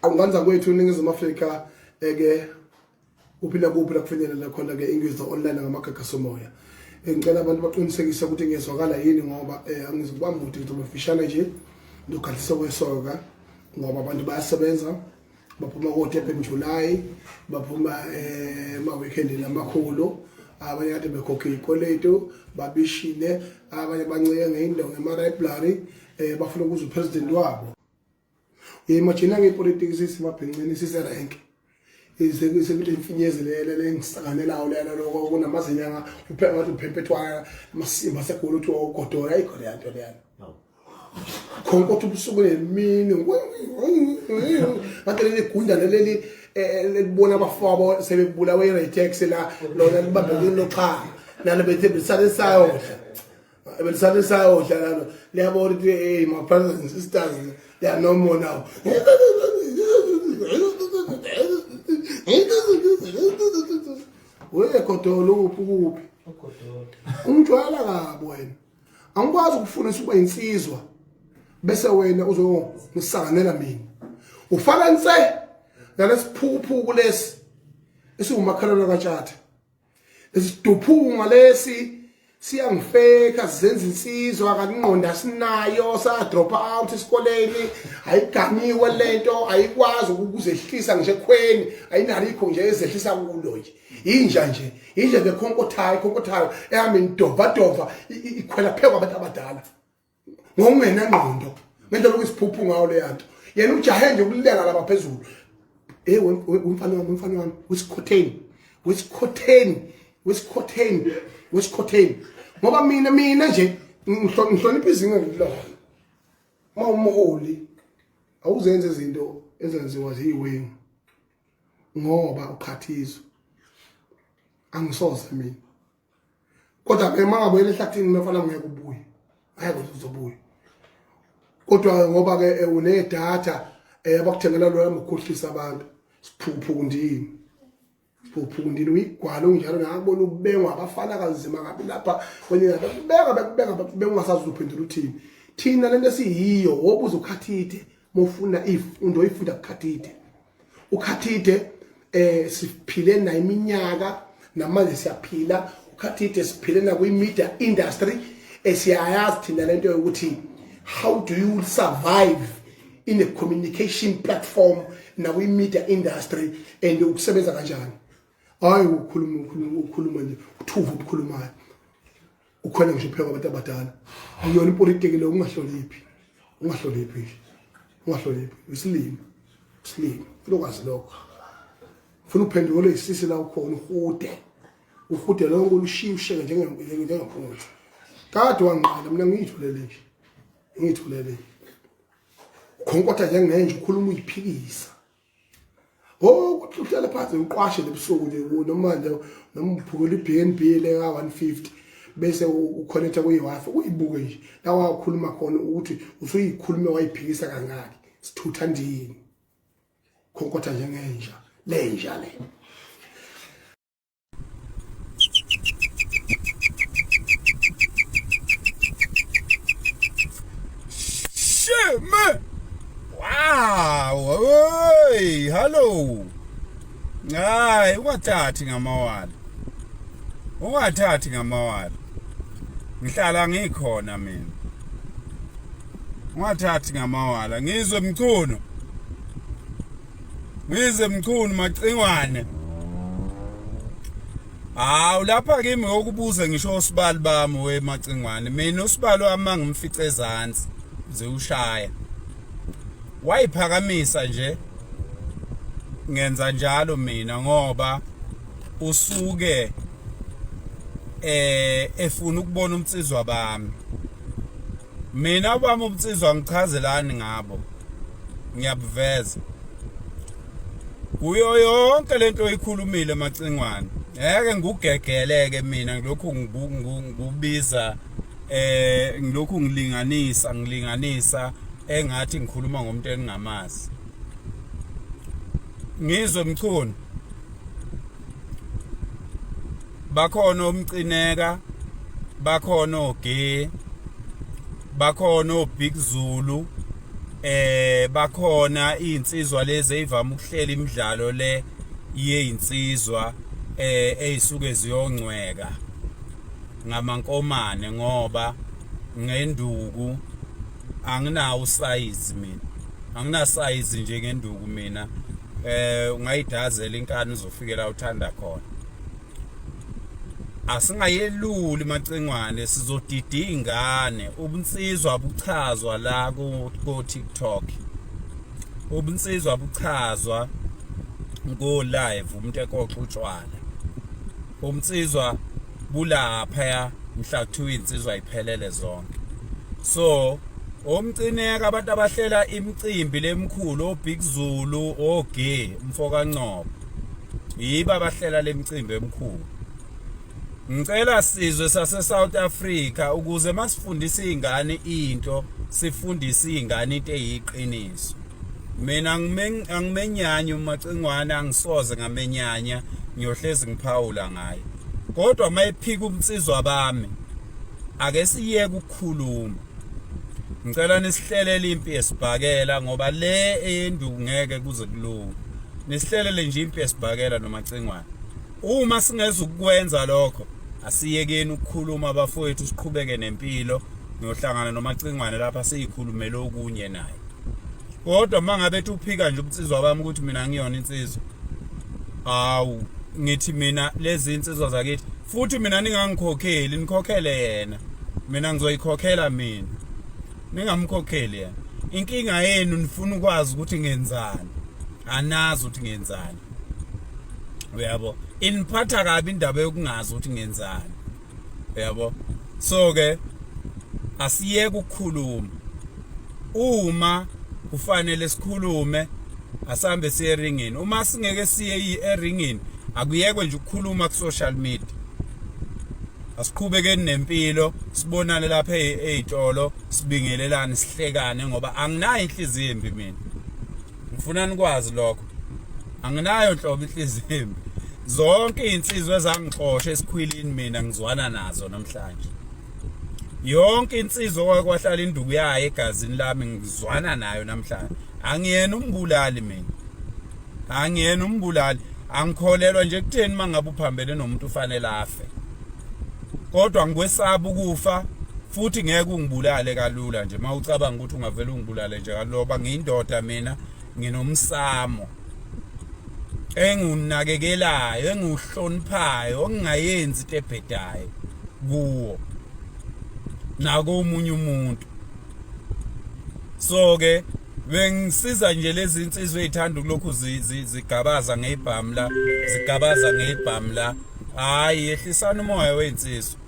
Anganza kwethu iningizimu Afrika ke uphila kuphi la kufinyelela khona ke ingizwa online ngamagagasi somoya. Ngicela abantu baqinisekise ukuthi ngiyezwakala yini ngoba angizokubamba ukuthi ngizobafishana nje lokhalisa kwesoka ngoba abantu bayasebenza baphuma ko Durban July baphuma ma weekend lamakhulu abanye kade bekhokhe ikolleto babishile abanye bancike ngeindawo ngema-library bafuna ukuza upresident wabo. Imagine ngepolitics isimabhenqeni siserank isekuthi imfinyezelele lengisanganelayo lena lokho kunamazinyanga upheka ngathi uphempethwana amasimba segolo uthi ugodola ayikho yanto leyana khonko ukuthi ubusuku nemini ngathi legunda leli libona abafabo sebebulawe i-tax la lona libambekile loqha nalo bethe bisale sayodla belisale sayodla lalo liyabona ukuthi hey my brothers and sisters they are no more now. Wena kodolo uphi ungijwayela kabi wena angikwazi ukufuna ukuba insizwa bese wena uzongisanganela mina ufana nse nalesiphuphu lesi esiumakhalana kaTshatha esiduphunga lesi siyangifeka sizenza insizwa kaningqonda sinayo sa drop out esikoleni ayiganiwe lento ayikwazi ukuzehlisa nje ekhweni ayinalikho nje ezehlisa kulo nje inja nje bekhonkothaya ehamba indova ikhwela phekwa abantu abadala ngongena ngqondo manje lokusiphuphu ngawo le yanto yena ujahe nje ukulenga lapha phezulu umfana wami wisikhotheni ngoba mina nje ngihlonipha izinga ngilona mawumholi awuzenze izinto ezenziwa ziyiwengu ngoba ukhathizo angisoze mina kodwa ke mangabuye ehlathini mafana ngiyekubuya uzobuya kodwa ngoba ke unedatha abakuthengela lo amkhohlisa abantu siphuphundini uyigwala unjalo ngakubona ubengwa abafana kanzima ngabi lapha kwenye bekubeka ungasazi uphendula uthini thina lento esiyiyo wobuza ukhathide mofuna ifundo oyifunda ukhathide ukhathide siphile na iminyaka namanje siyaphila ukhathide siphile na kwi-media industry esiyayazi thina lento ukuthi how do you survive in a communication platform na kwi-media industry and ukusebenza kanjani hayi ukhuluma nje uthuva ukukhulumayo ukhona ngisho phela abantu abadala ayona ipolitiki le ungahloniphi isilimo lokwazi lokho ufuna uphendule isisi la ukhona uhude lonke ulushiya usheke njengempunzi kade wanqala mina ngiyithulele khonkotha njengenje ukhuluma uyiphikisa kuthi uhlala phansi uqwashe lebusuku nje noma nje nomphukula iBNB le ka 150 bese uconnecta kuyi-Wi-Fi uyibuke nje la wakhuluma khona ukuthi usuyikhulume wayiphikisa kangaki sithutha ndini khonkotha njengenja lenja le sheme. Wow, hey, hello. Hayi, ungathathi ngamawala. Ngihlala ngikhona mina. Ungathathi ngamawala, ngizwe mchuno macingwane. Hawu lapha kimi ngokubuza ngisho usibali bami wemacingwane. Mina usibali wami ngimfice ezantsi ze ushaya. Wayiphakamisa nje ngenza njalo mina ngoba usuke efuna ukubona umtsizwa bami mina bami umtsizwa ngichazelani ngabo ngiyabuveza kuyo yonke lento oyikhulumile macingwane ngeke ngugegeleke mina ngilokhu ngubiza ngilokhu ngilinganisa engathi ngikhuluma ngomuntu engingamazi ngizwe mchuno bakhona umcineka bakhona oge bakhona oBig Zulu, bakhona insizwa lezi ezivama ukuhlela imidlalo le yeyinsizwa ezisuke ziyongcweka ngamankomane ngoba ngenduku anginawo size mina, angina size nje ngenduku mina. Ungayidazela inkani uzofikela uthanda khona. Asingayeluli macengwane, sizodida ingane. Ubunsizwa buchazwa la ku TikTok, ubunsizwa buchazwa go live umuntu ekoxa utshwala. Ubunsizwa bulapha mhla kuthiwa insizwa iphelele zonke. So omcineka abantu abahlela imicimbi lemkhulu oBig Zulu oGay umfoka Ncopho yiba abahlela lemicimbi emkhulu. Ngicela sizwe sase South Africa ukuze masifundisa izingane into sifundisa izingane into eyiqiniso. Mina angimenyanya umacengwane, angisoze ngamenyanya ngiyohlezi ngiphawula ngaye. Kodwa mayiphika umnsizwa bami ake siyeke ukukhuluma. Ngicela nisihlelele impi yesibhakela ngoba le enduku ngeke kuze kulunge. Nisihlelele nje impi yesibhakela nomacengwane. Uma singeza ukwenza lokho asiyekeni ukukhuluma abafowethu, siqhubeke nempilo ngiyohlangana nomacengwane lapha siyikhulumele okunye naye. Kodwa mangabe uphika nje umnsizwa bami ukuthi mina ngiyona insizwa, awu ngithi mina lezi insizwa zakithi futhi mina ningangikhokheli, nikhokhele yena. Mina ngizoyikhokhela mina, ningamkhokheli yena. Inkinga yenu nifuna ukwazi ukuthi ngenzani, anazi ukuthi ngenzani. Uyabo, iniphatha kabi indaba yokungazi ukuthi ngenzani. Uyabo, so ke asiyeke ukukhuluma. Uma kufanele sikhulume asambe siye eringini. Uma singeke siye eringini akuyekwe nje ukukhuluma ku social media. Asiqhubekeni nempilo, sibonane lapha ezitolo, sibingelelane, sihlekane ngoba anginayo inhliziyo embi mina. Ngifuna nikwazi lokho. Anginayo nhlobo inhliziyo embi. Zonke insizwe ezangixoxa esikhwilini mina ngizwana nazo namhlanje. Yonke insizwe kwahlala induku yayo egazini lami ngizwana nayo namhlanje. Angiyena umbulali mina. Angiyena umbulali. Angikholelwa nje kutheni mangabe uphambene nomuntu ufanele afe. Kodwa ngikwesaba ukufa futhi ngeke ungibulale kalula nje mawucabanga ukuthi ungavela ungibulale nje kalula. Ngiyindoda mina, nginomsamo engunakekelayo, enguhloniphayo, ongayenzi into ebhedayo kuwo nako omunye umuntu. So ke bengisiza nje lezi insizwe ezithanda kulokhu zigabaza ngebhamla, zigabaza ngebhamla. Hayi, yehlisana umoya weinsizwa.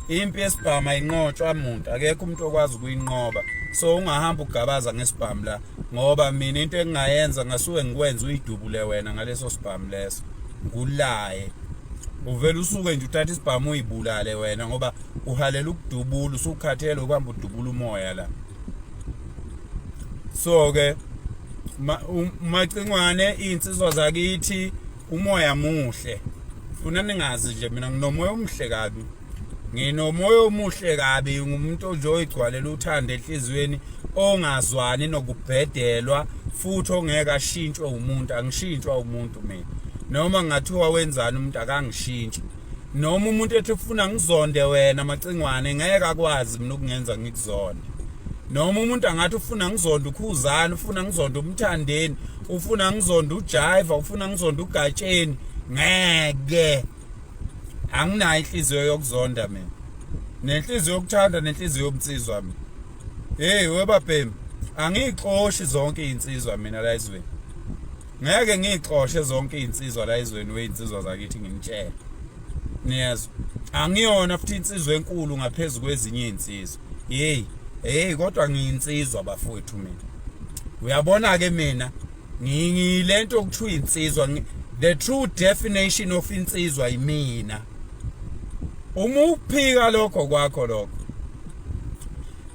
Impi yesibhama inqotshwa umuntu, akekho umuntu okwazi ukuyinqoba. So ungahamba ugabaza ngesibhamla ngoba mina into engingayenza ngasuke ngikwenza uyidubule wena ngaleso sibhamu leso. Ngulaye. Uvela usuke nje uthatha isibhamu uyibulale wena ngoba uhalela ukudubula, usukhathele ukuhamba udubula umoya la. So ke macengwane insizwa zakithi umoya muhle. Funa ningazi nje mina nginomoya omuhle kabi. Nginomoya omuhle kabi, ngumuntu nje oyigcwalela uthando enhlizweni, ongazwani nokubhedelwa futhi ongeke ashintshwe umuntu. Angishintshwa umuntu mina. Noma ngathiwa wenzani umuntu akangishintshi. Noma umuntu ethi ufuna ngizonde wena macengwane ngeke akwazi mina ukungenza ngikuzonde. Noma umuntu angathi ufuna ngizonda ukhuzana, ufuna ngizonda umthandeni, ufuna ngizonda uJaiva, ufuna ngizonda uGatsheni, ngeke. Anginayo inhliziyo yokuzonda mina. Nenhliziyo yokuthanda nenhliziyo yomnsizwa mina. Hey webabhemi, angixoshi zonke insizwa mina la ezweni. Ngeke ngixoshe zonke insizwa la ezweni weinsizwa zakithi ngimtshela. Niyazwa? Angiyona futhi insizwa enkulu ngaphezulu kwezinye insizwa. Hey kodwa ngiyinsizwa bafowethu mina. Uyabona ke mina ngilento okuthiwa insizwa, the true definition of insizwa yimina. Uma uphika lokho kwakho lokho,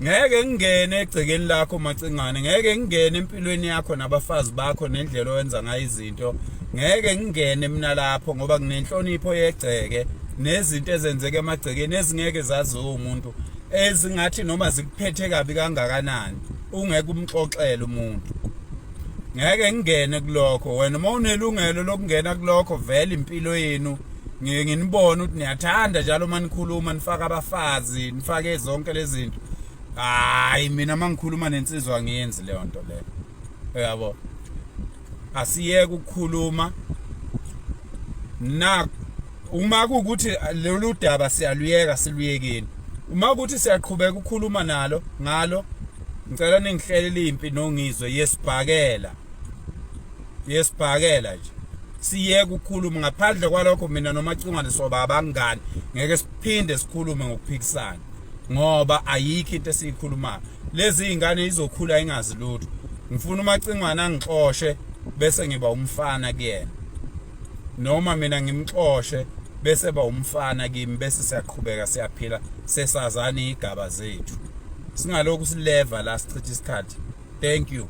ngeke ngingene egcekeni lakho macengane, ngeke ngingene empilweni yakho nabafazi bakho nendlela owenza ngayo izinto. Ngeke ngingene mina lapho ngoba nginenhlonipho yegceke nezinto ezenzeke emagcekeni ezingeke zaziwe umuntu. ezingathi noma zikuphethe kabi kangakanani ungeke umxoxele umuntu. Ngeke ngingene kulokho. Wena uma unelungelo lokungena kulokho vele impilo yenu nginibona ukuthi niyathanda njalo manikhuluma nifaka abafazi nifake zonke lezi zinto. Hayi mina mangikhuluma nensizwa ngiyenzi leyo nto leyo. Uyabo? Asiyeke ukukhuluma na uma kuukuthi lolu daba siyaluyeka siluyekeni. Uma kuthi siyaqhubeka ukukhuluma ngalo ngicela ningihlelele impi nongizwe yesibhakela nje. Siyeke ukukhuluma ngaphandle kwalokho mina nomacingwane soba abangani ngeke siphinde sikhulume ngokuphikisana ngoba ayikho into esiyikhulumayo. Lezi izingane izokhula ingazi lutho. Ngifuna umacingwane angixoshe bese ngiba umfana kuyena. Noma mina ngimxoshe bese ba umfana kimi bese siyaqhubeka siyaphila sesazana igaba zethu. Singalokhu sileva la sichitha isikhathi. Thank you.